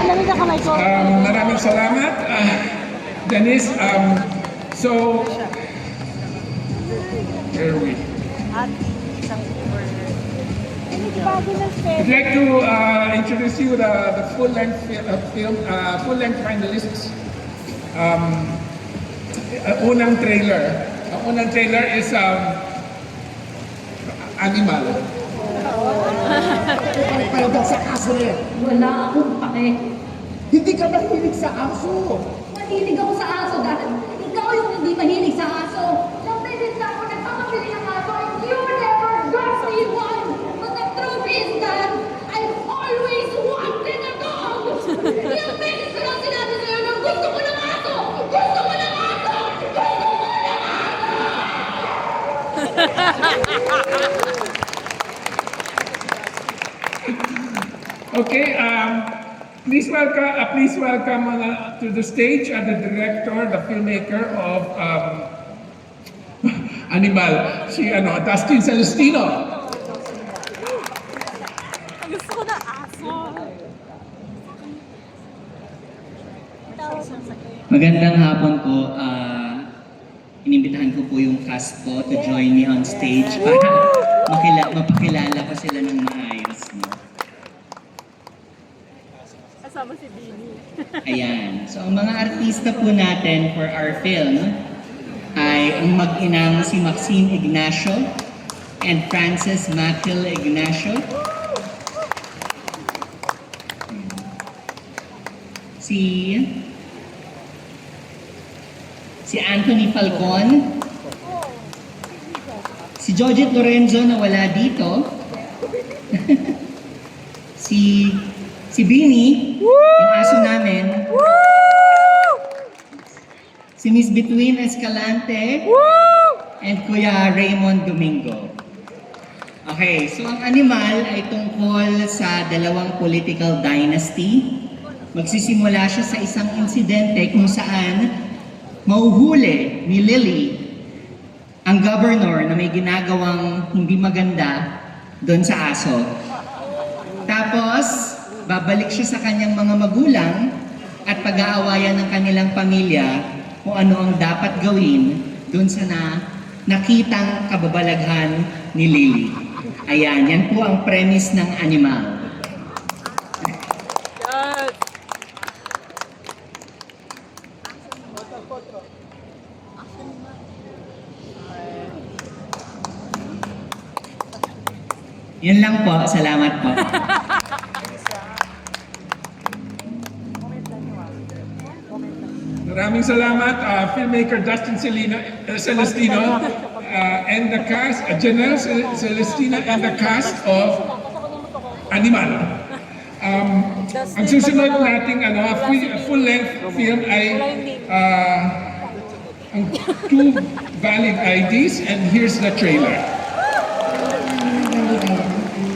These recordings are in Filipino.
Maraming salamat, Dennis. So, where are we? I'd like to introduce you the full-length film, full-length finalists. Unang trailer. Ang unang trailer is Animal. Palagang sa aso na yan. Wala akong pake. Hindi ka mahilig sa aso. Mahilig ako sa aso dahil ikaw yung hindi mahilig sa aso. Nang beses na ako nagpapabili ng aso, and you never got me one. But the truth is that I've always wanted a dog. Ilang beses ko lang sinabi sa'yo na gusto ko ng aso! Gusto ko ng aso! Gusto ko ng aso! Okay, please welcome to the stage the director, the filmmaker of Animal, si Dustin Celestino. Gusto ko na aso. Magandang hapon po. Inimbitahan ko po yung cast ko to join me on stage para mapakilala ko sila ng maayos. No? Kasama si Bini. Ayan. So, ang mga artista po natin for our film ay ang mag-inang si Maxine Ignacio and Frances Matil Ignacio. Si Anthony Falcon, si Jojit Lorenzo na wala dito, si Bini, yung aso namin, si Miss Between Escalante, and Kuya Raymond Domingo. Okay, so ang Animal ay tungkol sa dalawang political dynasty. Magsisimula siya sa isang insidente kung saan mauhuli ni Lily ang governor na may ginagawang hindi maganda doon sa aso. Tapos, babalik siya sa kanyang mga magulang at pag-aawayan ng kanilang pamilya kung ano ang dapat gawin doon sa nakitang kababalaghan ni Lily. Ayan, yan po ang premise ng Animal. Yan lang po. Salamat po. Maraming salamat, filmmaker Dustin Celestino and the cast, Janelle Celestino and the cast of Animal. Ang susunod nating full-length film ay ang Two Valid IDs, and here's the trailer.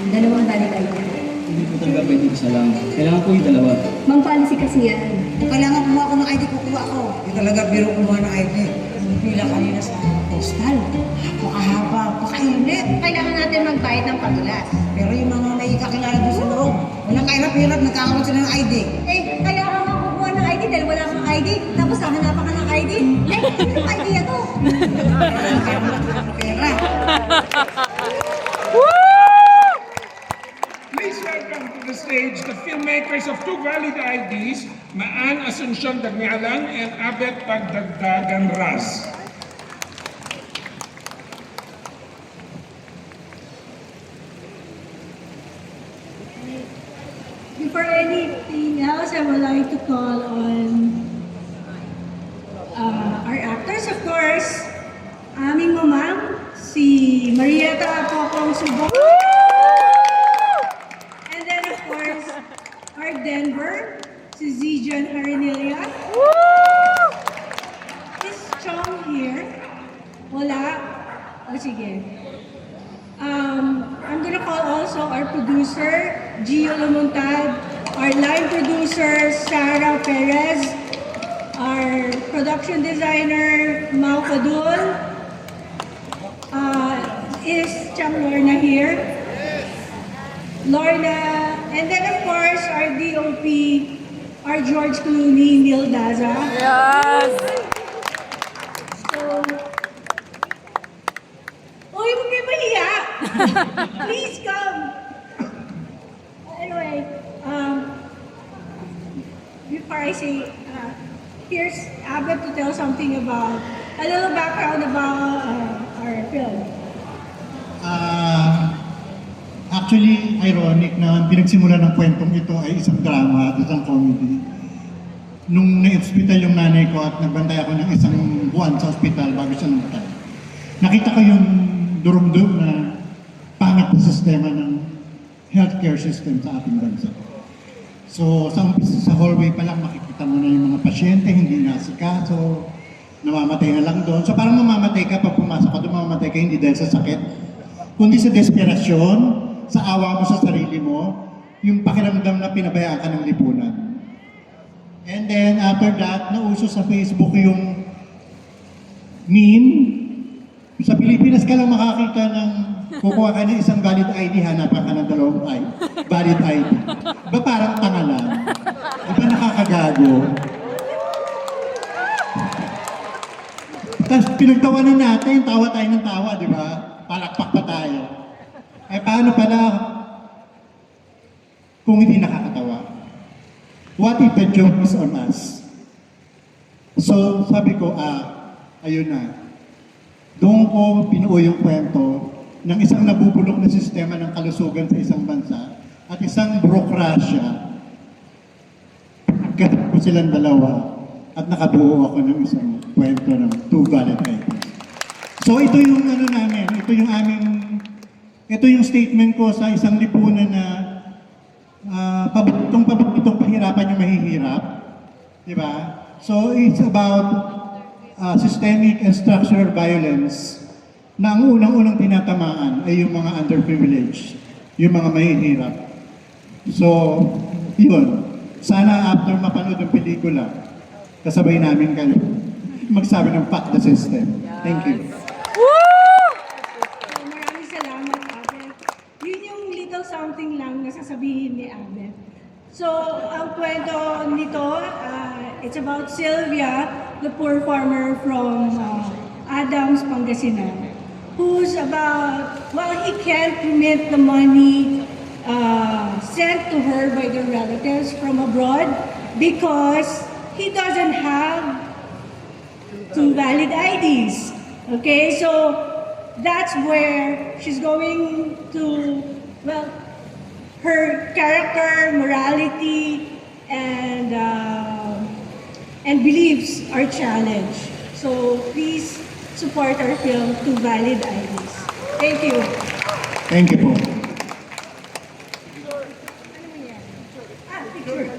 Dalawang valid ID. Hindi po talaga pwede isa lang. Kailangan po yung dalawa. Mang policy kasi yan. Kung kailangan kumuha ko ng ID, kukuha ko. Hindi talaga biro kumuha ng ID. Pila kanina sa postal. Napakahaba, napakainit. Kailangan natin magbayad ng padulas. Pero yung mga may kakilala doon sa loob, walang kahirap-hirap, nagkakaroon sila ng ID. Eh, kaya ka nga kukuha ng ID dahil wala kang ID. Tapos hahanapan ka ng ID. Eh, ano idea to? Kaya wala kang pera. Please welcome to the stage the filmmakers of Two Valid IDs, Maan Asuncion Dagnalan and Abet Pagdagdagan Ras. Before anything else, I would like to call on our actors, of course, aming mamang, si Marieta Popong Subong. And then, of course, our Denver, si Zijan Arinilia. Is Chong here? Wala? O sige. I'm gonna call also our producer, Gio Lamontad, our line producer, Sarah Perez, our production designer, Mau Padul, is Chang Lorna here? Lorna, and then of course our DOP, are George Clooney, Neil Daza. Yes! So, uy, huwag kayo mahiya! Please come! Anyway, before I say, here's Abbott to tell something about, a little background about our film. Actually, ironic na ang pinagsimulan ng kwentong ito ay isang drama at isang comedy. Nung na-hospital yung nanay ko at nagbantay ako ng isang buwan sa hospital bago siya namatay, nakita ko yung durog-durog na pangit na sistema ng healthcare system sa ating bansa. So, sa hallway pa lang makikita mo na yung mga pasyente, hindi nasikaso, namamatay na lang doon. So, parang mamamatay ka pag pumasok ka doon, mamamatay ka hindi dahil sa sakit, kundi sa desperasyon, sa awa mo sa sarili mo, yung pakiramdam na pinabayaan ka ng lipunan. And then, after that, nauso sa Facebook yung meme. Sa Pilipinas ka lang makakita ng kukuha ka ng isang valid ID, hanapan ka ng dalawang valid ID. Ba parang tanga lang? Ba nakakagago? Tapos pinagtawanan natin, tawa tayo ng tawa, di ba? Palakpak pa tayo. Ay paano pala kung hindi nakakatawa? What if the joke is on us? So sabi ko, ayun na. Doon ko pinuo yung kwento ng isang nabubulok na sistema ng kalusugan sa isang bansa at isang burokrasya. Pagkat ko silang dalawa at nakabuo ako ng isang kwento ng Two Valid IDs. So ito yung ano namin, ito yung statement ko sa isang lipunan na pabutong pahirapan yung mahihirap. Di ba? So it's about systemic and structural violence na ang unang-unang tinatamaan ay yung mga underprivileged, yung mga mahihirap. So, yun. Sana after mapanood ang pelikula, kasabay namin kayo magsabi ng fuck the system. Thank you. Maraming salamat, Abel. Yun yung little something lang na sasabihin ni Abel. So, ang kwento nito, it's about Sylvia, the poor farmer from Adams, Pangasinan, who's he can't remit the money sent to her by the relatives from abroad because he doesn't have two valid IDs. Okay, so that's where she's going to, her character, morality, and beliefs are challenged. So please support our film, Two Valid IDs. Thank you. Thank you po. Picture.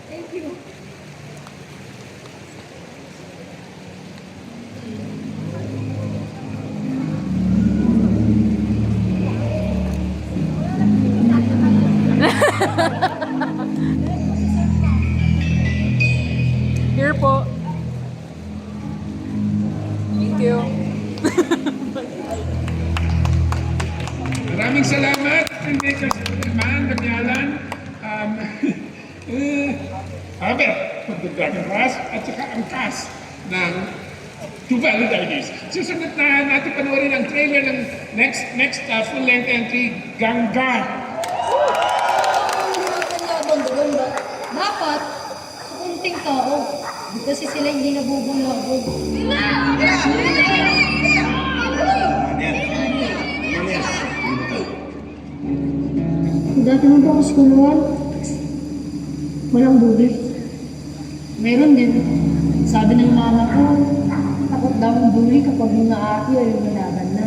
Thank you. Here po. Thank you. Maraming salamat, filmmakers naman, Danyalan, Abel, Pagdagdagan Ras, at saka ang cast ng Two Valid IDs. Susunod na natin panoorin ang trailer ng next full-length entry, Gangga. Dapat, kunting tao. Kasi sila hindi nabubulabog. Dati mo ba ako skuluan? Walang bully. Meron din. Sabi ng mama ko, takot daw ang bully kapag yung naaki ay yung nalaban na.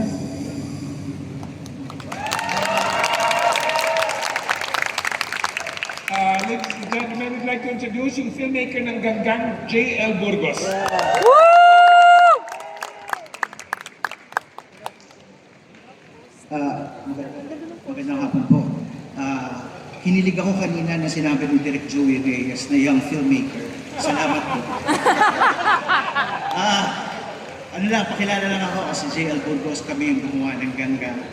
Ladies and gentlemen, we'd like to introduce yung filmmaker ng Ganggang, J.L. Burgos. Magandang hapon po. Hinilig ako kanina na sinabi ni Direk Joey Reyes na young filmmaker. Salamat po. Pakilala lang ako kasi J.L. Burgos, kami yung gumawa ng Ganggang.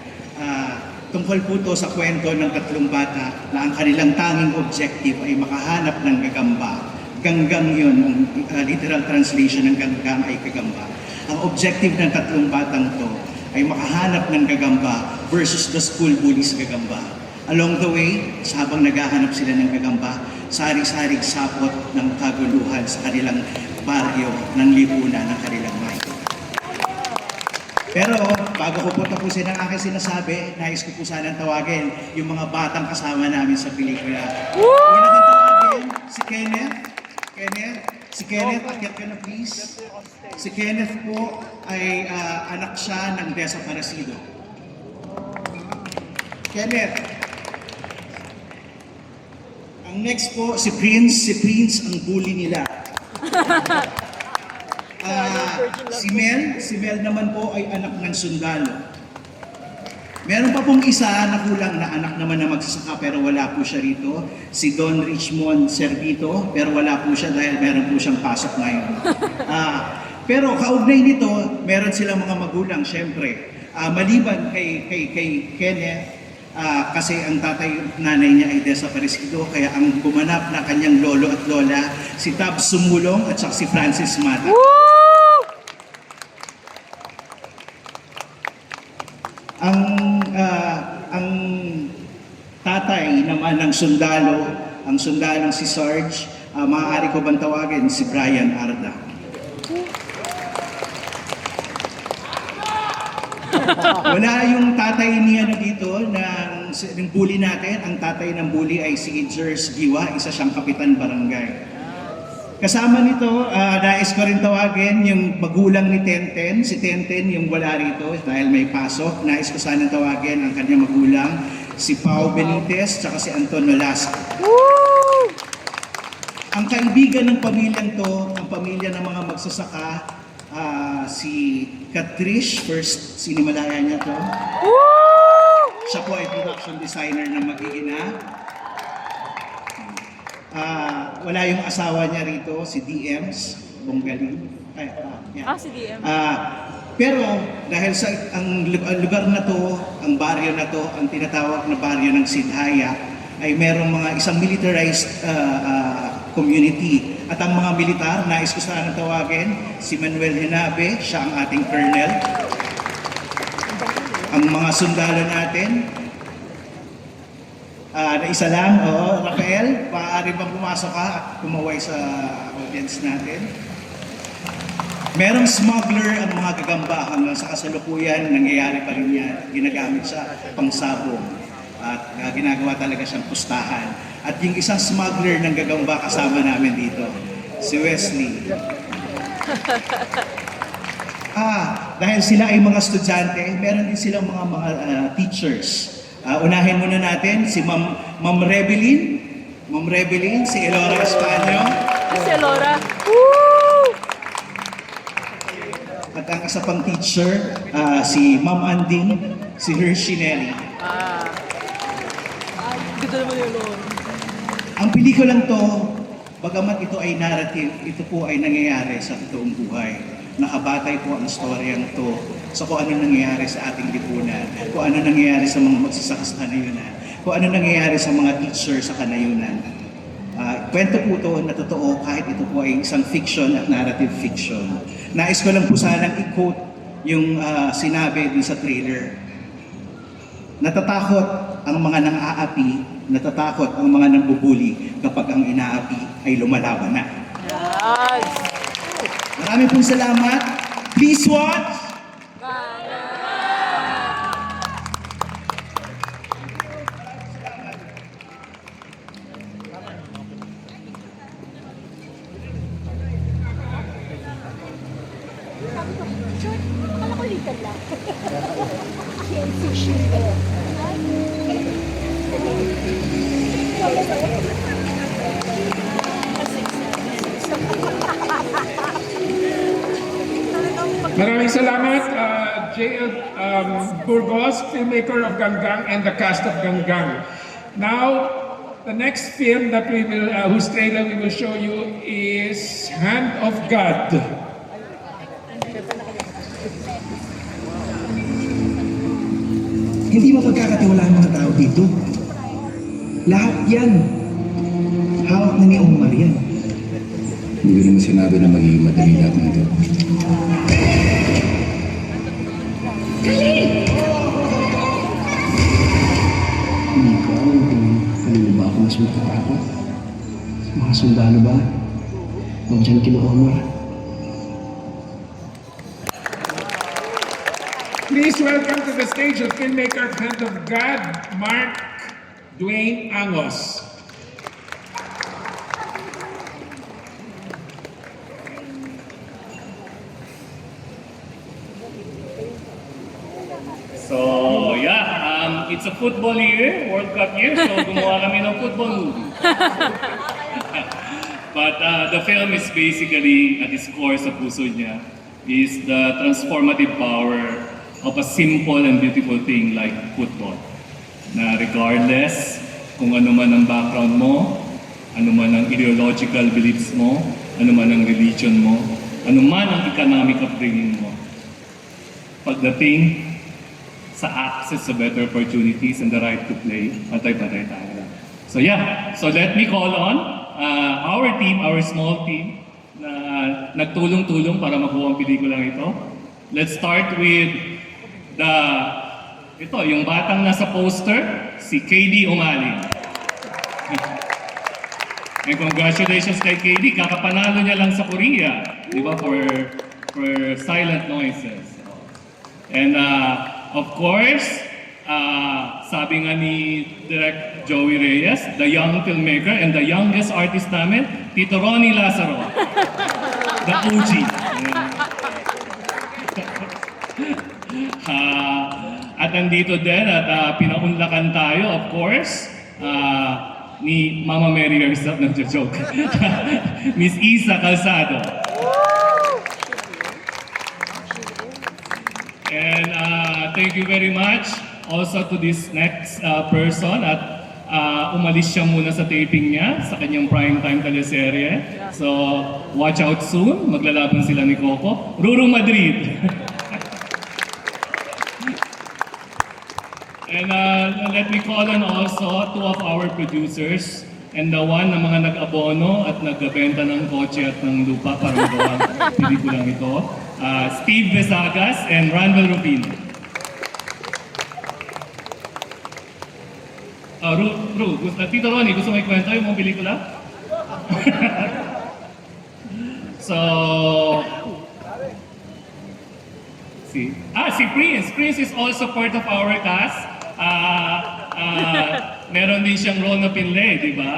Tungkol po to sa kwento ng tatlong bata na ang kanilang tanging objective ay makahanap ng gagamba. Ganggang yun, ang literal translation ng ganggang ay gagamba. Ang objective ng tatlong batang to ay makahanap ng gagamba versus the school bullies gagamba. Along the way, habang naghahanap sila ng gagamba, sari-saring sapot ng kaguluhan sa kanilang baryo ng lipunan ng kanilang mind. Pero bago ko po tapusin ang aking sinasabi, nais ko po sanang tawagin yung mga batang kasama namin sa pelikula. Una kong tawagin si Kenneth. Si Kenneth, akyat ka na please. Si Kenneth po ay anak siya ng desaparecido. Kenneth. Ang next po, si Prince. Si Prince ang bully nila. Si Mel naman po ay anak ng sundalo. Meron pa pong isa na kulang na anak naman na magsasaka pero wala po siya rito. Si Don Richmond Servito, pero wala po siya dahil meron po siyang pasok ngayon. Pero kaugnay nito, meron silang mga magulang, syempre. Maliban kay Kenneth, kasi ang nanay niya ay desaparecido, kaya ang gumanap na kanyang lolo at lola, si Tab Sumulong at saka si Francis Mata. Ang tatay naman ng sundalo, ang sundalong si Sarge, maaari ko bang tawagin si Brian Arda. Wala yung tatay niya na dito ng bully natin. Ang tatay ng bully ay si Jers Giwa, isa siyang kapitan barangay. Kasama nito, nais ko rin tawagin yung magulang ni Tenten. Si Tenten yung wala rito dahil may pasok. Nais ko sana tawagin ang kanyang magulang, si Pao Benitez, tsaka si Anton Nolasco. Ang kaibigan ng pamilyang to, ang pamilya ng mga magsasaka, si Katrish, first sinimalaya niya to. Siya po ay production designer ng Mag-iina. Wala yung asawa niya rito, si DMs, Bonggaling. Si DM. Pero dahil sa ang lugar na to, ang baryo na to, ang tinatawag na baryo ng Sidhaya, ay merong mga isang militarized community. At ang mga militar, nais ko sana tawagin, si Manuel Hinabe, siya ang ating colonel. Ang mga sundalo natin, na isa lang, Rafael, maaari bang pumasok ka at kumaway sa audience natin? Merong smuggler ang mga gagamba hanggang sa kasalukuyan, nangyayari pa rin yan. Ginagamit siya pangsabong at ginagawa talaga siyang pustahan. At yung isang smuggler ng gagamba kasama namin dito, si Wesley. Dahil sila ay mga estudyante, meron din silang mga teachers. Unahin muna natin si Ma'am Rebelin. Ma'am Rebelin, si Elora Espanyo. Si Elora. At ang isa pang teacher, si Ma'am Anding, si Hershey Nelly. Ganda naman yung Elora. Ang pelikulang to, bagamat ito ay narrative, ito po ay nangyayari sa totoong buhay. Nakabatay po ang storyang to sa kung ano nangyayari sa ating lipunan, kung ano nangyayari sa mga magsasaka sa kanayunan, kung ano nangyayari sa mga teacher sa kanayunan. Kwento po to na totoo kahit ito po ay isang fiction at narrative fiction. Nais ko lang po sanang i-quote yung sinabi dun sa trailer. Natatakot ang mga nang-aapi, natatakot ang mga nambubuli kapag ang inaapi ay lumalaban na. Yes! Maraming pong salamat. Please watch! Akala ko litan lang. Maraming salamat, J.L. Burgos, filmmaker of Ganggang and the cast of Ganggang. Now, the next film that we will, whose trailer we will show you is Hand of God. Hindi mo pagkakatiwalaan mga tao dito. Lahat yan. Hawak na ni Omar yan. Hindi ko naman sinabi na magiging madali lahat ng ito. Hindi ko alam kung kanino ba ako mas matatakot. Sa mga sundalo ba? O dyan kina Omar? Please welcome to the stage of filmmaker Hand of God, Mark Dwayne Angos. So, yeah, it's a football year, World Cup year, so gumawa kami ng football movie. But the film is basically, at its core sa puso niya, is the transformative power of a simple and beautiful thing like football. Na regardless kung ano man ang background mo, ano man ang ideological beliefs mo, ano man ang religion mo, ano man ang economic upbringing mo, pagdating sa access to better opportunities and the right to play, pantay-pantay tayo. So yeah, so let me call on our team, our small team, na nagtulong-tulong para makuha ang pelikulang ito. Let's start with yung batang nasa poster, si KD Umaling. And congratulations kay KD, kakapanalo niya lang sa Korea, di ba, for Silent Noises. And of course, sabi nga ni Direct Joey Reyes, the young filmmaker and the youngest artist namin, Tito Ronnie Lazaro. The OG. At nandito din at pinaunlakan tayo, of course, ni Mama Mary herself, nagjo-joke. Miss Isa Calzado. And thank you very much also to this next person at umalis siya muna sa taping niya sa kanyang primetime teleserye. So watch out soon, maglalaban sila ni Coco. Ruru Madrid. And let me call on also two of our producers and the one na mga nag-abono at nagbenta ng kotse at ng lupa para magawa ang pelikulang ito. Steve Vesagas and Ranvel Rubino. Tito Ronnie, gusto mo ikwento yung mga pelikula? So, si Prince. Prince is also part of our cast. Meron din siyang role na pinlay, di ba?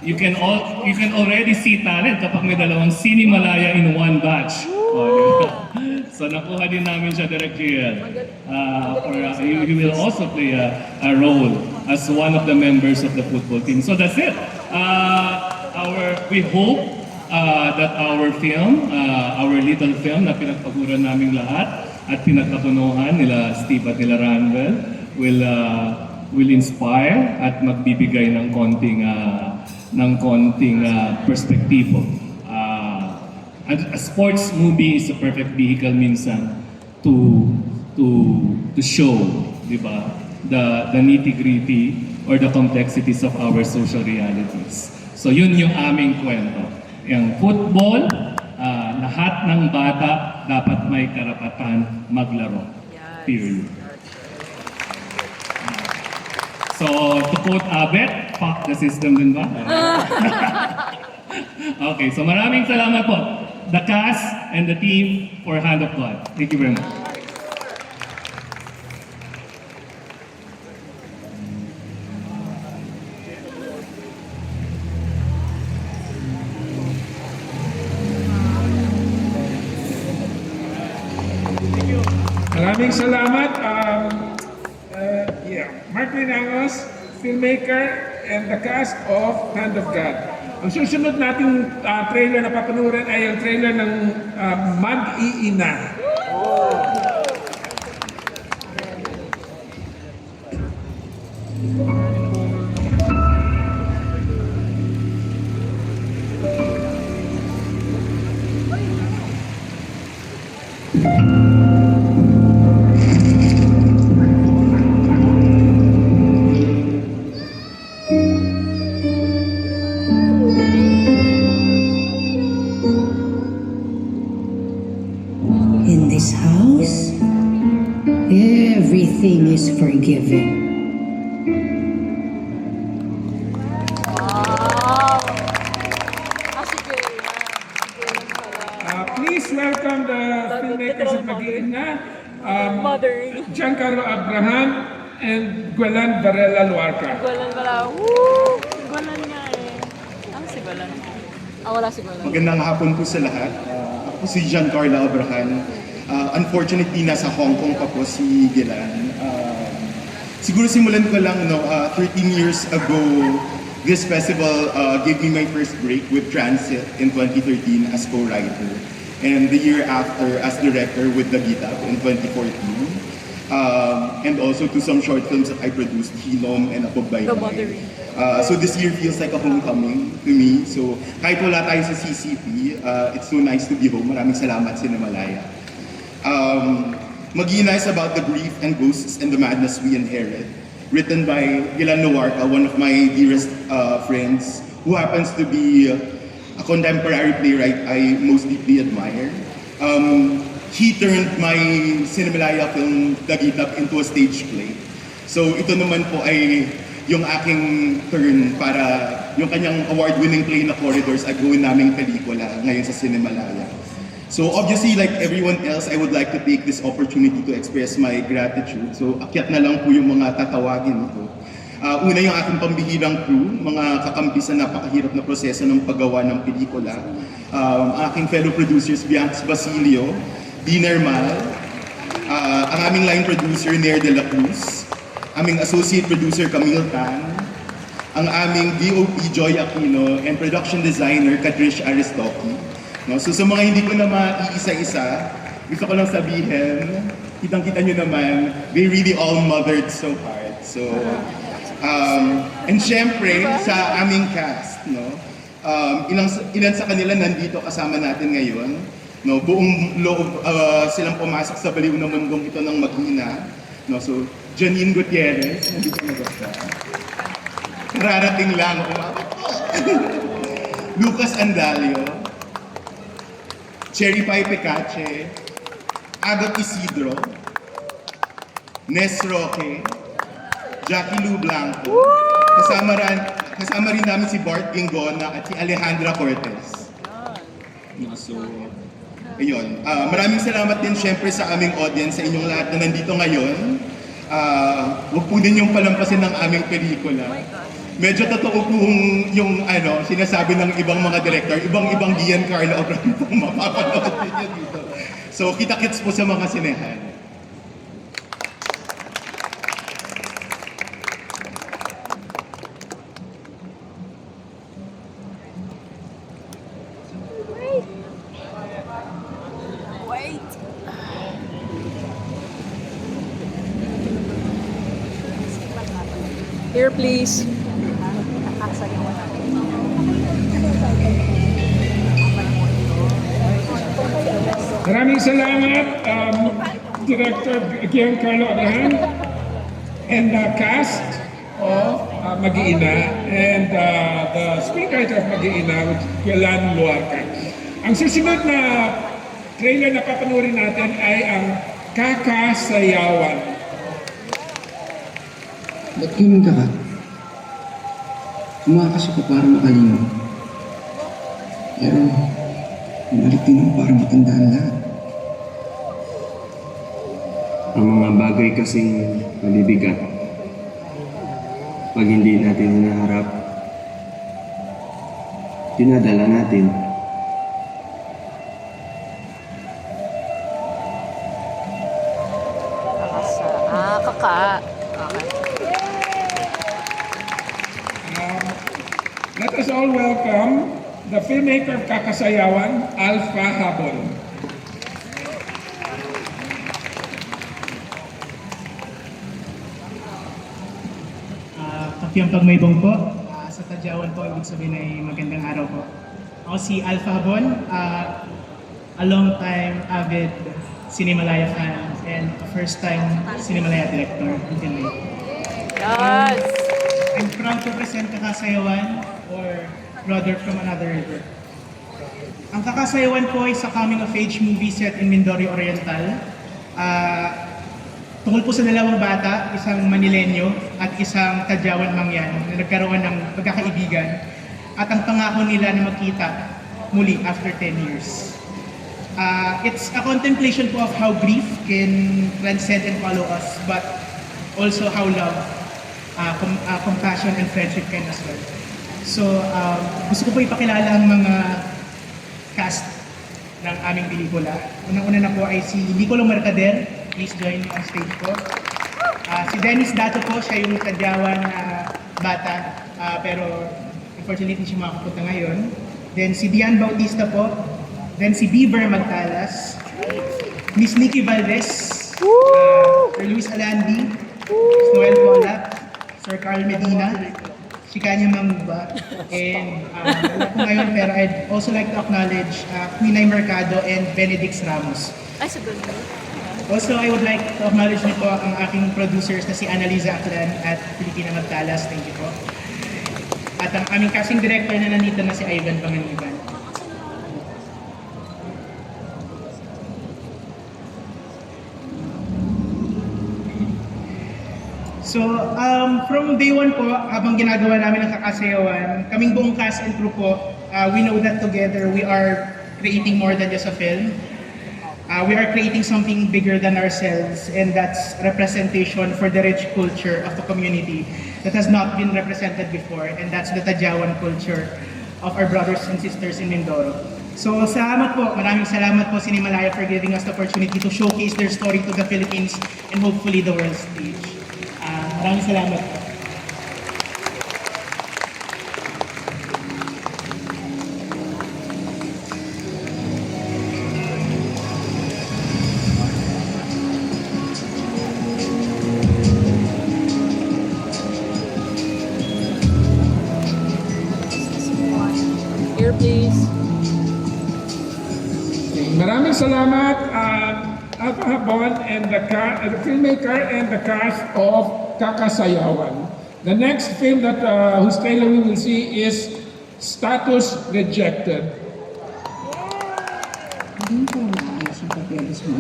You can already see talent kapag may dalawang Sinimalaya in one batch. So nakuha din namin siya Direct JL. He will also play a role as one of the members of the football team. So that's it. We hope that our film, our little film na pinagpaguran namin lahat at pinagkatunuhan nila Steve at nila Ranvel will inspire at magbibigay ng konting perspektibo. A sports movie is a perfect vehicle minsan to show, di ba, the nitty-gritty or the complexities of our social realities. So yun yung aming kwento. Yung football, lahat ng bata dapat may karapatan maglaro. Period. So, to quote Abet, fuck the system din ba? Okay, so maraming salamat po. The cast and the team for Hand of God. Thank you very much. Maraming salamat. Mark Linangos, filmmaker and the cast of Hand of God. Ang susunod nating trailer na papanurin ay ang trailer ng Mag-iina. everything is forgiven. Wow. Ah, si Gaylan pala. Please welcome the filmmakers of Mag-iina, Mother. Giancarlo Abraham and Guelan Varela Luarca. Gwalan pala. Woo! Gwalan nga eh. Ano si Gwalan? Ah, wala si Gwalan. Magandang hapon po sa lahat. Ako si Giancarlo Abraham. Unfortunately, nasa Hong Kong pa po si Ghilan. Siguro simulan ko lang, 13 years ago, this festival gave me my first break with Transit in 2013 as co-writer. And the year after as director with The Gitap in 2014. And also to some short films that I produced, Hinom and Apog The Mothering. So this year feels like a homecoming to me. So kahit wala tayo sa CCP, it's so nice to be home. Maraming salamat, Cinemalaya. Mag-iina is about the grief and ghosts and the madness we inherit. Written by Ghilan Luarca, one of my dearest friends, who happens to be a contemporary playwright I most deeply admire. He turned my Cinemalaya film, The Gitap, into a stage play. So ito naman po ay yung aking turn para yung kanyang award-winning play na Corridors ay gawin naming pelikula ngayon sa Cinemalaya. So obviously, like everyone else, I would like to take this opportunity to express my gratitude. So akyat na lang po yung mga tatawagin ko. Una yung aking pambihirang crew, mga kakampi sa napakahirap na proseso ng paggawa ng pelikula. Aking fellow producers, Bianx Basilio, Diner Mal, ang aming line producer, Nair de la Cruz, aming associate producer, Camille Tan, ang aming DOP, Joy Aquino, and production designer, Katrish Aristoki. No? So sa mga hindi ko na maiisa-isa, gusto ko lang sabihin, kitang-kita nyo naman, they really all mothered so hard. So, and syempre, sa aming cast, no? Ilan sa kanila nandito kasama natin ngayon. No? Buong loob silang pumasok sa baliw na mundong ito ng Mag-iina. No? So, Janine Gutierrez, nandito na ba siya? Kararating lang, umabot po. Lucas Andalio, Cherry Pie Pecache, Agot Isidro, Nes Roque, Jackie Lou Blanco, kasama rin namin si Bart Gingona at si Alejandra Cortez. No, so, ayun. Maraming salamat din syempre sa aming audience, sa inyong lahat na nandito ngayon. Huwag po din yung palampasin ng aming pelikula. Medyo totoo po yung sinasabi ng ibang mga director, ibang Giancarlo Abraham po mapapanood ninyo dito. So, kita-kits po sa mga sinehan. Wait. Here, please. Maraming salamat, Director Giancarlo Abraham and the cast of Mag-iina and the screenwriter of Mag-iina, which is Ghilan Luarca. Ang susunod na trailer na papanoorin natin ay ang Kakasayawan. Ba't ganun ka ka? Tumakas ako para makalingon. Pero, bumalik din ako para matandaan lahat. Ang mga bagay kasing mabibigat, pag hindi natin hinaharap, dinadala natin. Kaka. Okay. Let us all welcome the filmmaker of Kakasayawan, Alpha Habol. Kapiyang pagmaybong po. Sa Tadyawan po, ibig sabihin ay magandang araw po. Ako si Alpha Habon, a long time avid Cinemalaya fan and a first time Cinemalaya director until late. Yes! I'm proud to present Kakasayawan or Brother from Another River. Ang Kakasayawan po ay sa coming of age movie set in Mindoro Oriental. tungkol po sa dalawang bata, isang Manilenyo at isang Tadyawan Mangyan na nagkaroon ng pagkakaibigan at ang pangako nila na magkita muli after 10 years. It's a contemplation po of how grief can transcend and follow us, but also how love, compassion, and friendship can as well. So, gusto ko po ipakilala ang mga cast ng aming pelikula. Unang-una na po ay si Nicolo Mercader. Please join me on stage po. Si Dennis Dato po, siya yung Tadyawan bata, pero unfortunately siya makapunta ngayon. Then si Dian Bautista po. Then si Bieber Magtalas. Miss Nikki Valdez. Sir Luis Alandi. Noel Pola. Sir Carl Medina. Si Kanya Mamuba. And wala po ngayon, pero I'd also like to acknowledge Queen Ay Mercado and Benedix Ramos. Ay, sabi mo. Also, I would like to acknowledge niyo po ang aking producers na si Annalisa Aklan at Pilipina Magtalas. Thank you po. At ang aming casting director na nandito na si Ivan Panganiban. So, from day one po, habang ginagawa namin ang kakasayawan, kaming buong cast and crew po, we know that together we are creating more than just a film. We are creating something bigger than ourselves, and that's representation for the rich culture of the community that has not been represented before, and that's the Tadyawan culture of our brothers and sisters in Mindoro. So, salamat po, maraming salamat po Cinemalaya for giving us the opportunity to showcase their story to the Philippines and hopefully the world stage. Maraming salamat po. Here, please. Maraming salamat, Alpha Habon and the filmmaker and the cast of Kakasayawan. The next film that whose trailer we will see is Status Rejected. Hindi ko maayos ang papeles mo.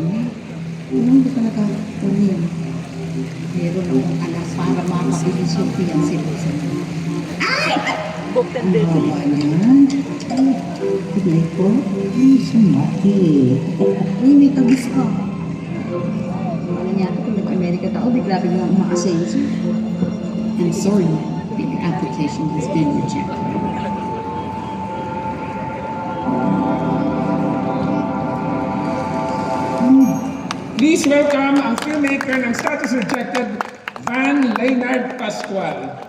Hindi ka nagkakakunin. Meron akong anak para makabilis yung pinansilusan. Ay! Booked and busy. Ang haba niyan. Tignan ko. Ay, sumati. Uy, may tabis ka. Wala niya ito kung nag-Amerika tao, bigla-bigla lang makasenso. I'm sorry, the application has been rejected. Please welcome ang filmmaker ng Status Rejected, Van Leonard Pascual.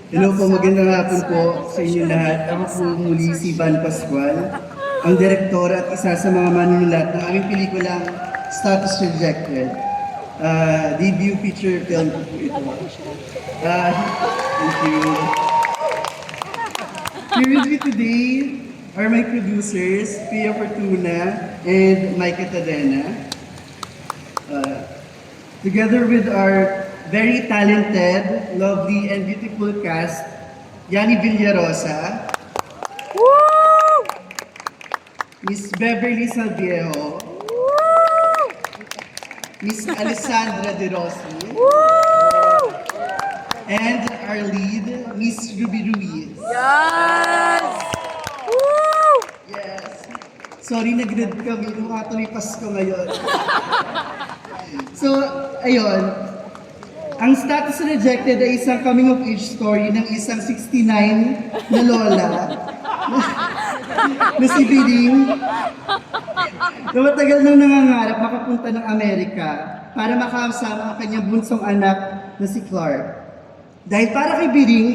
Hello po, magandang hapon po sa inyo lahat. Ako po muli si Van Pascual, ang direktor at isa sa mga manunulat ng aming pelikulang Status Rejected. Debut feature film ko po ito. Thank you. Here with me today are my producers, Pia Fortuna and Micah Tadena. Together with our very talented, lovely, and beautiful cast, Yani Villarosa, Miss Beverly Salviejo, Miss Alessandra De Rossi, and our lead, Miss Ruby Ruiz. Yes! Yes. Sorry, nag-read kami nung katuloy Pasko ngayon. So, ayun. Ang Status Rejected ay isang coming-of-age story ng isang 69 na lola na si Biring na matagal nang nangangarap makapunta ng Amerika para makasama ang kanyang bunsong anak na si Clark. Dahil para kay Biring,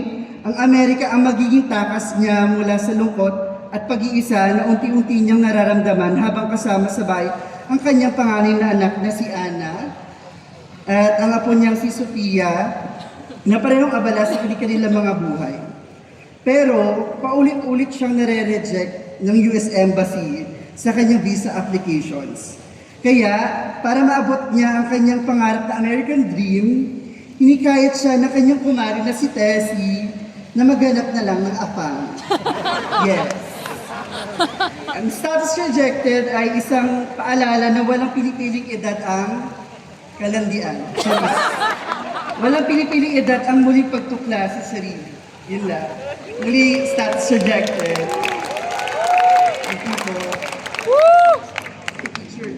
ang Amerika ang magiging takas niya mula sa lungkot at pag-iisa na unti-unti niyang nararamdaman habang kasama sa bahay ang kanyang panganay na anak na si Anna at ang apo niyang si Sofia na parehong abala sa kanilang mga buhay. Pero paulit-ulit siyang nare-reject ng US Embassy sa kanyang visa applications. Kaya para maabot niya ang kanyang pangarap na American Dream, hinikayat siya ng kanyang kumari na si Tessie na maghanap na lang ng apang. Yes. Ang status rejected ay isang paalala na walang pinipiling edad ang kalandian. Walang pinipiling edad ang muling pagtukla sa sarili. Yun lang. Muli, status rejected. Thank you po. Picture.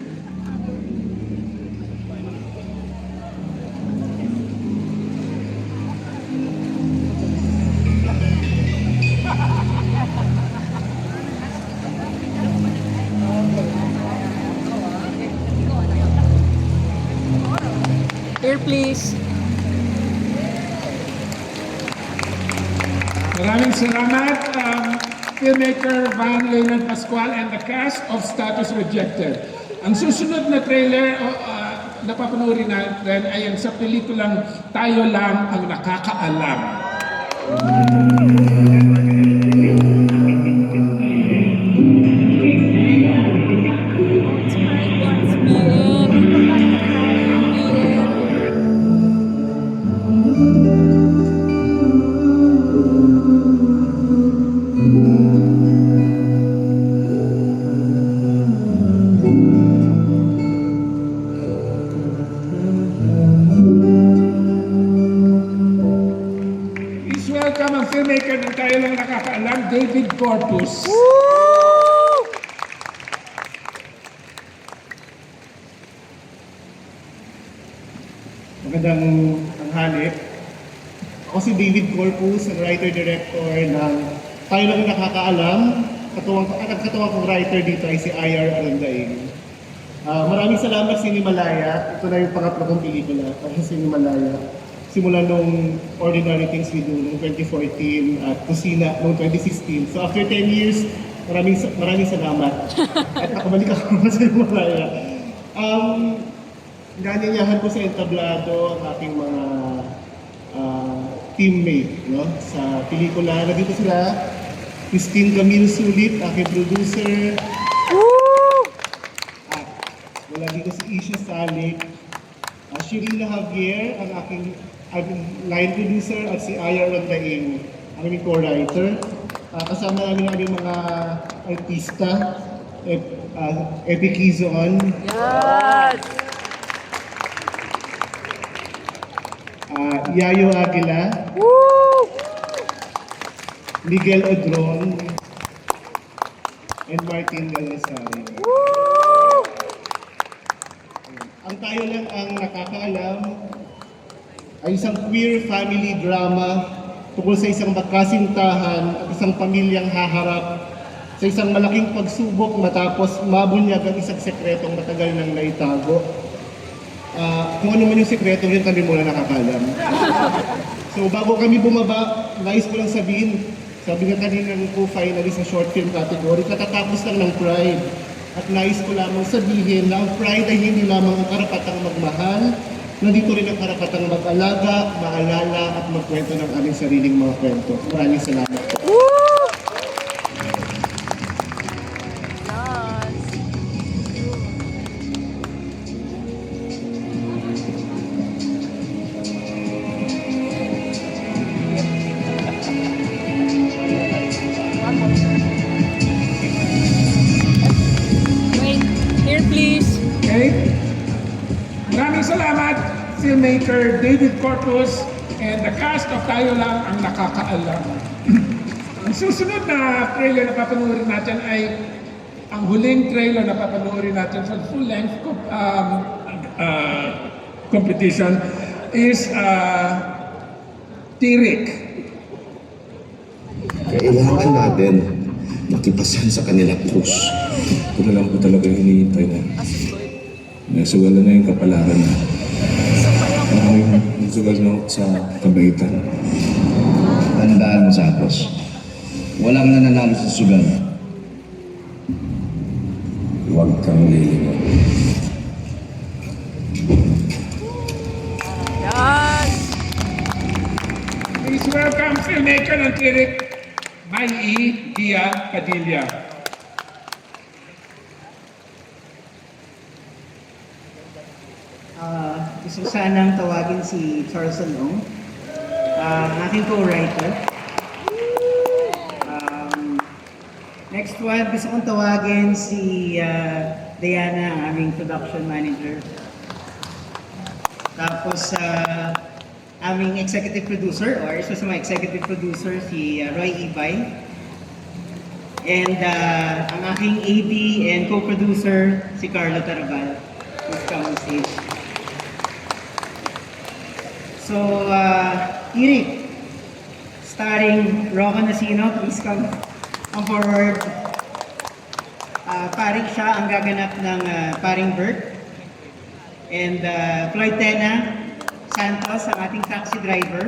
Here, please. Maraming salamat, filmmaker Van Leonard Pascual and the cast of Status Rejected. Ang susunod na trailer na papanoorin natin ay ang sa pelikulang Tayo Lang Ang Nakakaalam. Please welcome ang filmmaker ng Tayo Lang Nakakaalam, David Corpus. Magandang tanghali. Ako si David Corpus, ang writer-director ng Tayo Lang Nakakaalam. Katuwang kong writer dito ay si I.R. Arandaing. Maraming salamat sa Sinimalaya. Ito na yung pangatlo kong pelikula para sa Sinimalaya. Simula nung Ordinary Things We Do noong 2014 at Kusina noong 2016. So after 10 years, maraming salamat. At nakabalik ako sa Sinimalaya. Naninyahan ko sa entablado ang aking mga teammate, no? Sa pelikula. Nandito sila, Christine Camille Sulit, aking producer. At wala dito si Isha Salik. Shirina Javier, ang aking line producer, at si Aya Randaing, ang aming co-writer. Kasama namin ang aming mga artista, Epi Quizon. Yes! Yayo Aguila, Miguel Odron, and Martin Galasari. Ang Tayo Lang Ang Nakakaalam ay isang queer family drama tungkol sa isang magkasintahan at isang pamilyang haharap sa isang malaking pagsubok matapos mabunyag ang isang sekretong matagal nang naitago. Kung ano man yung sekreto yun, kami muna nakakalam. So bago kami bumaba, nais ko lang sabihin, sabi nga kanina ng co-finalist sa short film category, katatapos lang ng Pride. At nais ko lamang sabihin na ang Pride ay hindi lamang ang karapatang magmahal, nandito rin ang karapatang mag-alaga, maalala at magkwento ng aming sariling mga kwento. Maraming salamat po. Wait, here please. Okay? Maraming salamat, filmmaker David Corpus and the cast of Tayo Lang Ang Nakakaalam. Ang susunod na trailer na papanoorin natin ay ang huling trailer na papanoorin natin sa full-length competition is Tirik. Kailangan natin makipasan sa kanilang krus. Ito na lang po talaga yung hinihintay na. Nasugal na yung kapalaran na. Ano yung sugal na sa kabaitan. Tandaan mo, Santos. Walang nananalo sa sugal. Huwag kang lilingon. Yes! Please welcome filmmaker ng Tirik, Mai Dia Padilla. Gusto ko sanang tawagin si Charles Along, ang aking co-writer. Next one, gusto kong tawagin si Diana, ang aming production manager. Tapos, aming executive producer, or isa sa mga executive producer, si Roy Ibay. And ang aking AD and co-producer, si Carlo Tarabal, who's come on stage. So, Tirik, starring Rocco Nasino, please come forward. Paring siya ang gaganap ng Paring Bert. And Floyd Tena Santos, ang ating taxi driver.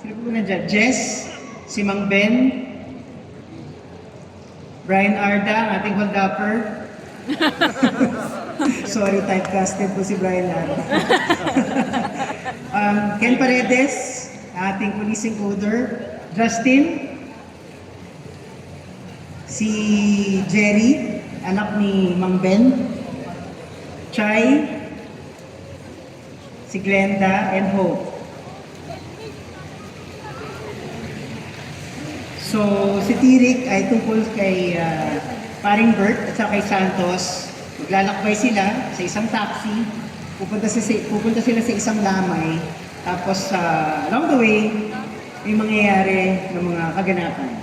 Sino po nandiyan? Jess, si Mang Ben, Brian Arda, ang ating hold-upper. Sorry, typecasted po si Brian Arda. Ken Paredes, ating police encoder. Justin, si Jerry, anak ni Mang Ben. Chai, si Glenda, and Hope. So, si Tirik ay tungkol kay Paring Bert at saka kay Santos. Maglalakbay sila sa isang taxi. Pupunta sila sa isang lamay. Tapos, along the way, may mangyayari ng mga kaganapan.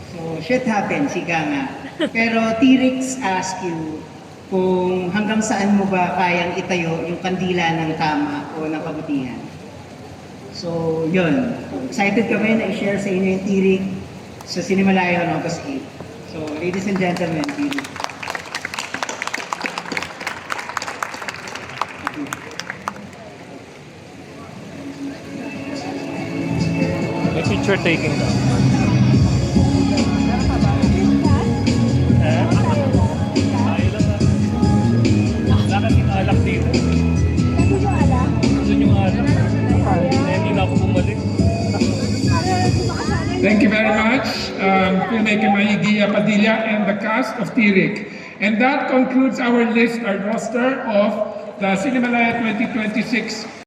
So, shit happens, ika nga. Pero Tirik ask you kung hanggang saan mo ba kayang itayo yung kandila ng tama o ng kabutihan. So, yun. Excited kami na i-share sa inyo yung Tirik sa Cinemalaya on August 8. So, ladies and gentlemen, Tirik. May picture taking daw. Bakit inaalak dito? Doon yung alak. Hindi na ako bumalik. Thank you very much, filmmaker Maigia Padilla and the cast of Tirik. And that concludes our list, our roster of the Cinemalaya 2026